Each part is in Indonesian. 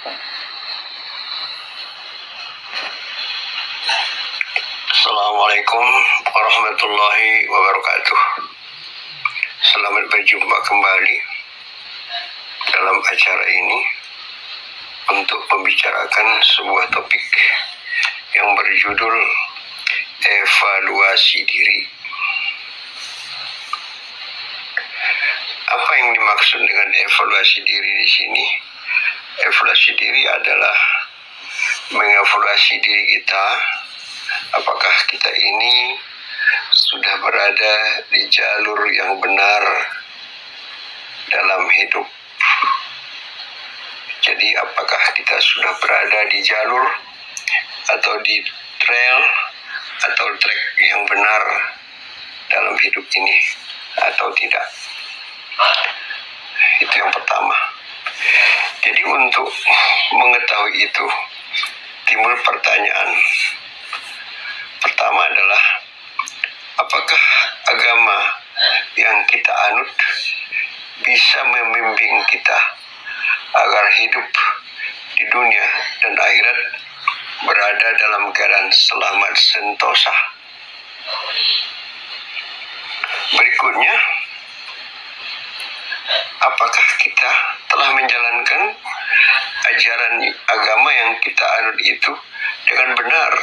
Assalamualaikum warahmatullahi wabarakatuh. Selamat berjumpa kembali dalam acara ini untuk membicarakan sebuah topik yang berjudul evaluasi diri. Apa yang dimaksud dengan evaluasi diri di sini? Evaluasi diri adalah mengevaluasi diri kita. Apakah kita ini sudah berada di jalur yang benar dalam hidup? Jadi apakah kita sudah berada di jalur atau di trail atau track yang benar dalam hidup ini atau tidak? Itu yang pertama. Jadi untuk mengetahui itu timbul pertanyaan. Pertama adalah, apakah agama yang kita anut bisa membimbing kita agar hidup di dunia dan akhirat berada dalam keadaan selamat sentosa? Berikutnya, apakah kita telah menjalankan ajaran agama yang kita anut itu dengan benar?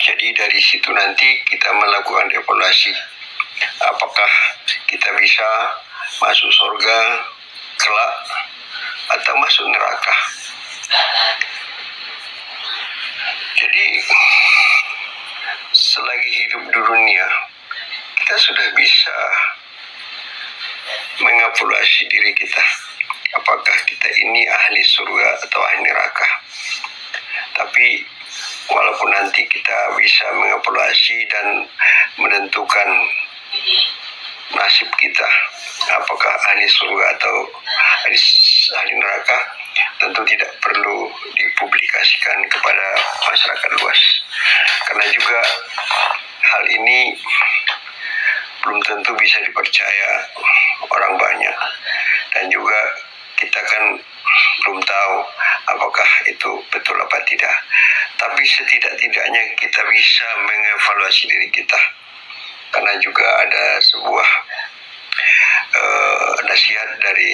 Jadi dari situ nanti kita melakukan evaluasi. Apakah kita bisa masuk surga kelak atau masuk neraka? Jadi selagi hidup di dunia, kita sudah bisa mengevaluasi diri kita. Apakah kita ini ahli surga atau ahli neraka? Tapi walaupun nanti kita bisa mengevaluasi dan menentukan nasib kita, apakah ahli surga atau ahli neraka, tentu tidak perlu dipublikasikan kepada masyarakat luas. Karena juga hal ini belum tentu bisa dipercaya orang banyak. Dan juga kita kan belum tahu apakah itu betul apa tidak. Tapi setidak-tidaknya kita bisa mengevaluasi diri kita. Karena juga ada sebuah nasihat dari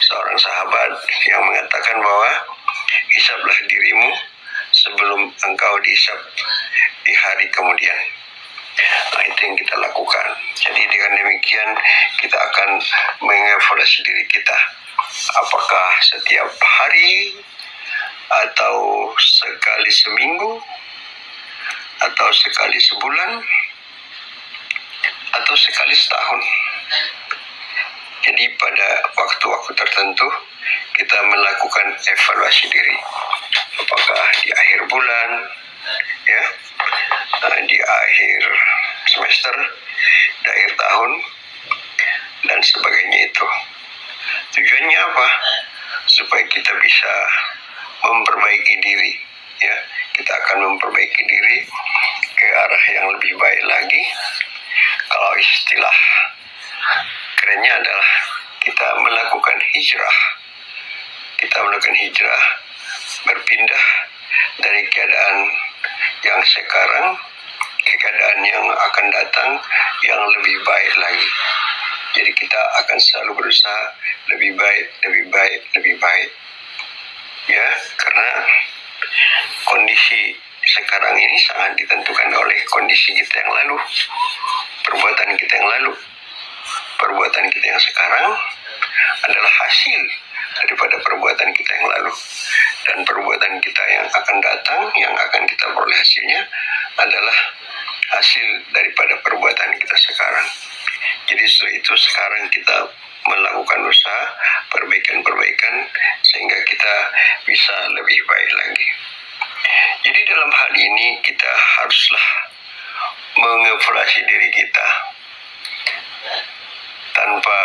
seorang sahabat yang mengatakan bahwa hisablah dirimu sebelum engkau dihisab di hari kemudian. Nah, itu yang kita lakukan. Jadi dengan demikian kita akan mengevaluasi diri kita. Apakah setiap hari atau sekali seminggu atau sekali sebulan atau sekali setahun. Jadi pada waktu-waktu tertentu kita melakukan evaluasi diri. Apakah di akhir bulan, ya, di akhir semester, di akhir tahun, dan sebagainya itu. Tujuannya apa? Supaya kita bisa memperbaiki diri, ya. Kita akan memperbaiki diri ke arah yang lebih baik lagi. Kalau istilah kerennya adalah kita melakukan hijrah. Kita melakukan hijrah, berpindah dari keadaan yang sekarang ke keadaan yang akan datang yang lebih baik lagi. Jadi kita akan selalu berusaha lebih baik, lebih baik, lebih baik. Ya, karena kondisi sekarang ini sangat ditentukan oleh kondisi kita yang lalu, perbuatan kita yang lalu. Perbuatan kita yang sekarang adalah hasil daripada perbuatan kita yang lalu. Dan perbuatan kita yang akan datang, yang akan kita peroleh hasilnya adalah hasil daripada perbuatan kita sekarang. Jadi setelah itu sekarang kita melakukan usaha perbaikan-perbaikan sehingga kita bisa lebih baik lagi. Jadi dalam hal ini kita haruslah mengevaluasi diri kita tanpa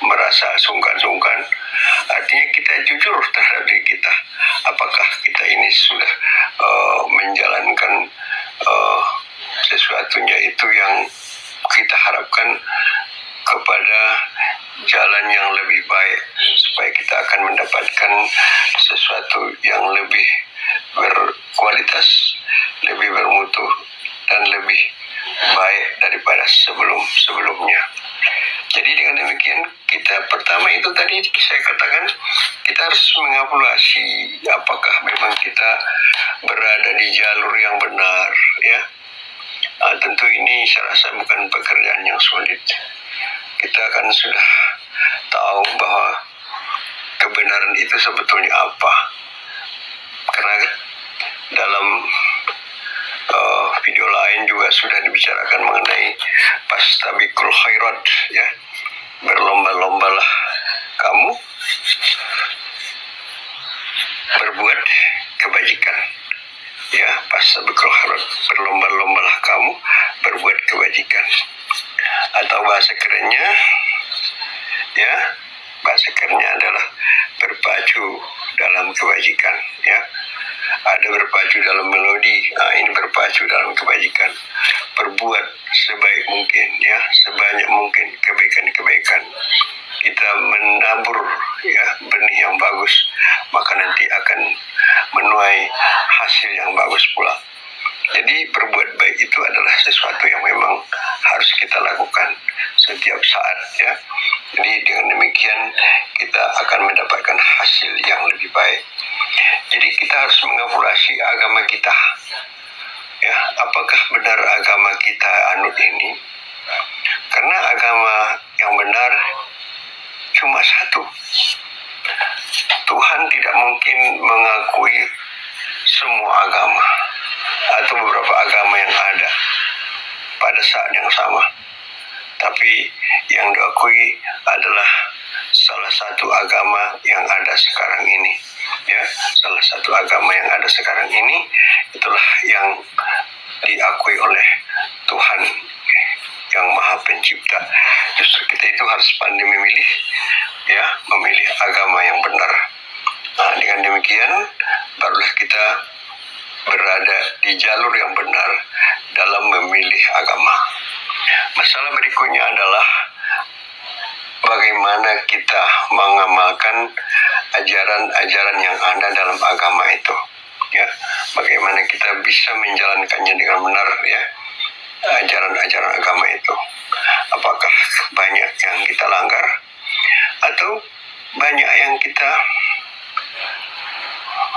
merasa sungkan-sungkan. Artinya kita jujur terhadap diri kita. Apakah kita ini sudah menjalankan sesuatunya itu yang kita harapkan kepada jalan yang lebih baik, supaya kita akan mendapatkan sesuatu yang lebih berkualitas, lebih bermutu, dan lebih baik daripada sebelumnya. Jadi dengan demikian, kita pertama itu tadi saya katakan, kita harus mengevaluasi apakah memang kita berada di jalur yang benar, ya. Tentu ini saya rasa bukan pekerjaan yang sulit. Kita kan sudah tahu bahwa kebenaran itu sebetulnya apa. Karena dalam video lain juga sudah dibicarakan mengenai fastabiqul khairat, ya. Berlomba-lombalah kamu berbuat kebajikan. Ya, fastabiqul khairat, berlomba-lombalah kamu berbuat kebajikan. Atau bahasa kerennya, ya, bahasa kerennya adalah berpacu dalam kebajikan, ya. Ada berpacu dalam melodi, ini berpacu dalam kebajikan. Berbuat sebaik mungkin, ya, sebanyak mungkin kebaikan-kebaikan. Kita menabur, ya, benih yang bagus, maka nanti akan menuai hasil yang bagus pula. Jadi berbuat baik itu adalah sesuatu yang memang harus kita lakukan setiap saat, ya. Jadi dengan demikian kita akan mendapatkan hasil yang lebih baik. Jadi kita harus mengevaluasi agama kita, ya, apakah benar agama kita anut ini? Karena agama yang benar cuma satu. Tuhan tidak mungkin mengakui semua agama atau beberapa agama yang ada pada saat yang sama. Tapi yang diakui adalah salah satu agama yang ada sekarang ini, ya. Salah satu agama yang ada sekarang ini itulah yang diakui oleh Tuhan yang Maha Pencipta. Justru kita itu harus pandai memilih, ya, memilih agama yang benar. Dengan demikian barulah kita berada di jalur yang benar dalam memilih agama. Masalah berikutnya adalah bagaimana kita mengamalkan ajaran-ajaran yang ada dalam agama itu, ya. Bagaimana kita bisa menjalankannya dengan benar, ya, ajaran-ajaran agama itu. Apakah banyak yang kita langgar atau banyak yang kita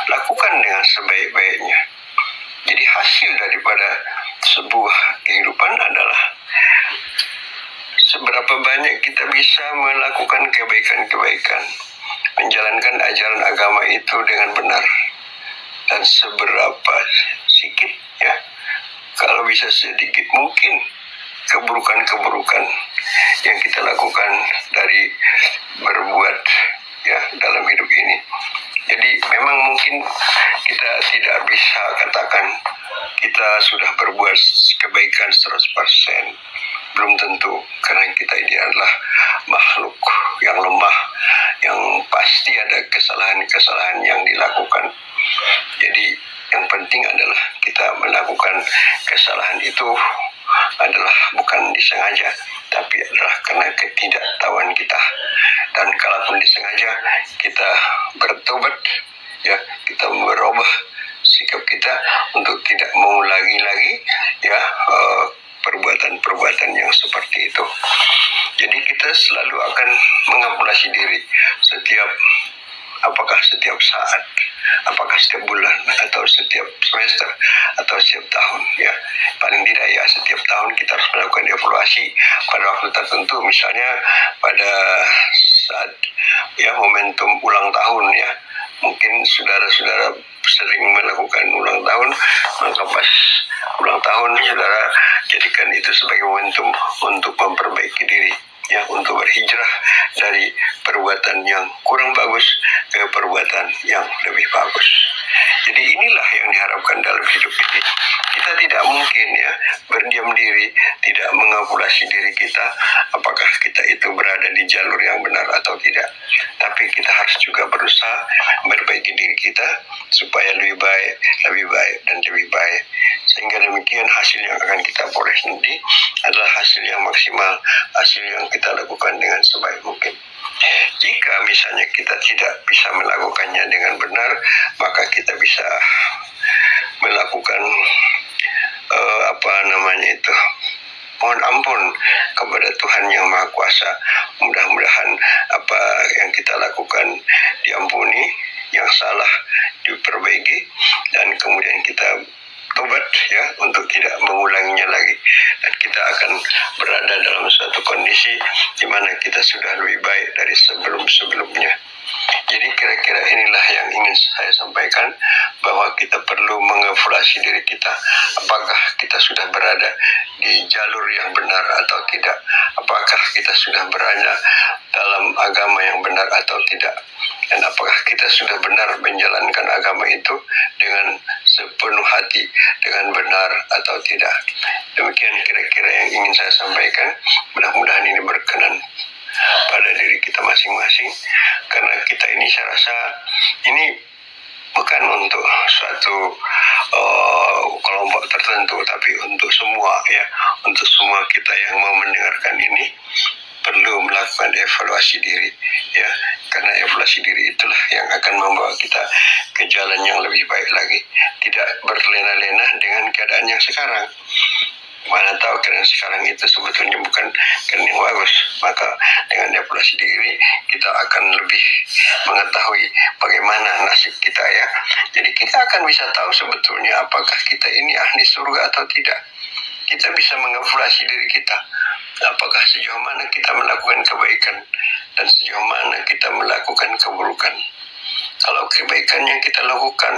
lakukan dengan sebaik-baiknya. Jadi hasil daripada sebuah kehidupan adalah seberapa banyak kita bisa melakukan kebaikan-kebaikan, menjalankan ajaran agama itu dengan benar, dan seberapa sedikit, ya, kalau bisa sedikit mungkin keburukan-keburukan yang kita lakukan dari berbuat, ya, dalam hidup ini. Jadi memang mungkin kita tidak bisa katakan kita sudah berbuat kebaikan 100%. Belum tentu, karena kita ini adalah makhluk yang lemah, yang pasti ada kesalahan-kesalahan yang dilakukan. Jadi yang penting adalah kita melakukan kesalahan itu adalah bukan disengaja, tapi adalah karena ketidaktahuan kita. Dan kalaupun disengaja, kita bertobat, ya, kita merubah sikap kita untuk tidak mengulangi lagi, ya, perbuatan-perbuatan yang seperti itu. Jadi kita selalu akan mengevaluasi diri apakah setiap saat, apakah setiap bulan, atau setiap semester, atau setiap tahun, ya. Paling tidak, ya, setiap tahun kita harus melakukan evaluasi pada waktu tertentu. Misalnya pada saat, ya, momentum ulang tahun, ya. Mungkin saudara-saudara sering melakukan ulang tahun, maka pas ulang tahun saudara jadikan itu sebagai momentum untuk memperbaiki diri, ya, untuk berhijrah dari perbuatan yang kurang bagus ke perbuatan yang lebih bagus. Jadi inilah yang diharapkan dalam hidup ini. Kita tidak mungkin, ya, berdiam diri, tidak mengevaluasi diri kita, apakah kita itu berada di jalur yang benar atau tidak. Tapi kita harus juga berusaha memperbaiki diri kita supaya lebih baik, dan lebih baik. sehingga demikian hasil yang akan kita peroleh nanti adalah hasil yang maksimal, hasil yang kita lakukan dengan sebaik mungkin. Jika misalnya kita tidak bisa melakukannya dengan benar, maka kita bisa melakukan mohon ampun kepada Tuhan yang Maha Kuasa. Mudah-mudahan apa yang kita lakukan diampuni, yang salah diperbaiki, dan kemudian kita tobat ya untuk tidak mengulanginya lagi, dan kita akan berada dalam suatu kondisi di mana kita sudah lebih baik dari sebelum-sebelumnya. Jadi kira-kira inilah yang ingin saya sampaikan, bahwa kita perlu mengevaluasi diri kita, apakah kita sudah berada di jalur yang benar atau tidak, apakah kita sudah berada dalam agama yang benar atau tidak, dan apakah kita sudah benar menjalankan agama itu dengan sepenuh hati, dengan benar atau tidak. Demikian kira-kira yang ingin saya sampaikan. Mudah-mudahan ini berkenan pada diri kita masing-masing, karena kita ini saya rasa ini bukan untuk suatu kelompok tertentu, tapi untuk semua ya, untuk semua kita yang mau mendengarkan ini perlu melakukan evaluasi diri ya, karena evaluasi diri itulah yang akan membawa kita ke jalan yang lebih baik lagi, tidak berlena-lena dengan keadaan yang sekarang. Mana tahu keadaan sekarang itu sebetulnya bukan keadaan yang bagus, maka dengan evaluasi diri kita akan lebih mengetahui bagaimana nasib kita ya. Jadi kita akan bisa tahu sebetulnya apakah kita ini ahli surga atau tidak. Kita bisa mengevaluasi diri kita, apakah sejauh mana kita melakukan kebaikan dan sejauh mana kita melakukan keburukan. Kalau kebaikan yang kita lakukan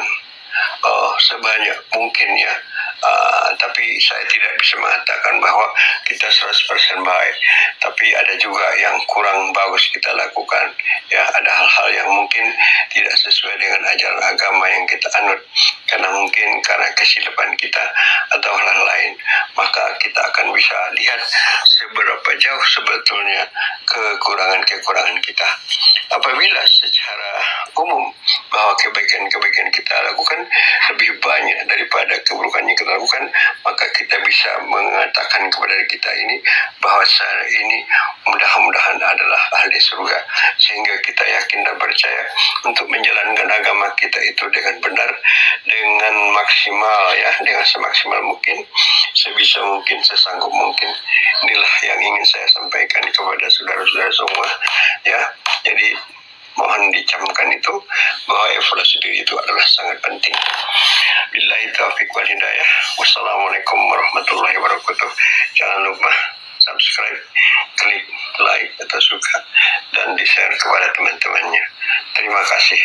sebanyak mungkin ya, tapi saya tidak bisa mengatakan bahwa kita 100% baik, tapi ada juga yang kurang bagus kita lakukan ya. Ada hal-hal yang mungkin tidak sesuai dengan ajaran agama yang kita anut, karena mungkin karena kesilapan kita atau hal lain, maka kita akan bisa lihat seberapa jauh sebetulnya kekurangan-kekurangan kita. Apabila secara umum bahwa kebaikan-kebaikan kita lakukan lebih banyak daripada keburukan yang kita lakukan, maka kita bisa mengatakan kepada kita ini bahwa saya ini mudah-mudahan adalah ahli surga, sehingga kita yakin dan percaya untuk menjalankan agama kita itu dengan benar, dengan maksimal ya, dengan semaksimal mungkin, sebisa mungkin, sesanggup mungkin. Inilah yang ingin saya sampaikan kepada saudara-saudara semua ya. Jadi mohon dicamkan itu bahwa evaluasi diri itu adalah sangat penting. Billahi taufiq wal hidayah. Wassalamualaikum warahmatullahi wabarakatuh. Jangan lupa subscribe, klik like atau suka, dan di-share kepada teman-temannya. Terima kasih.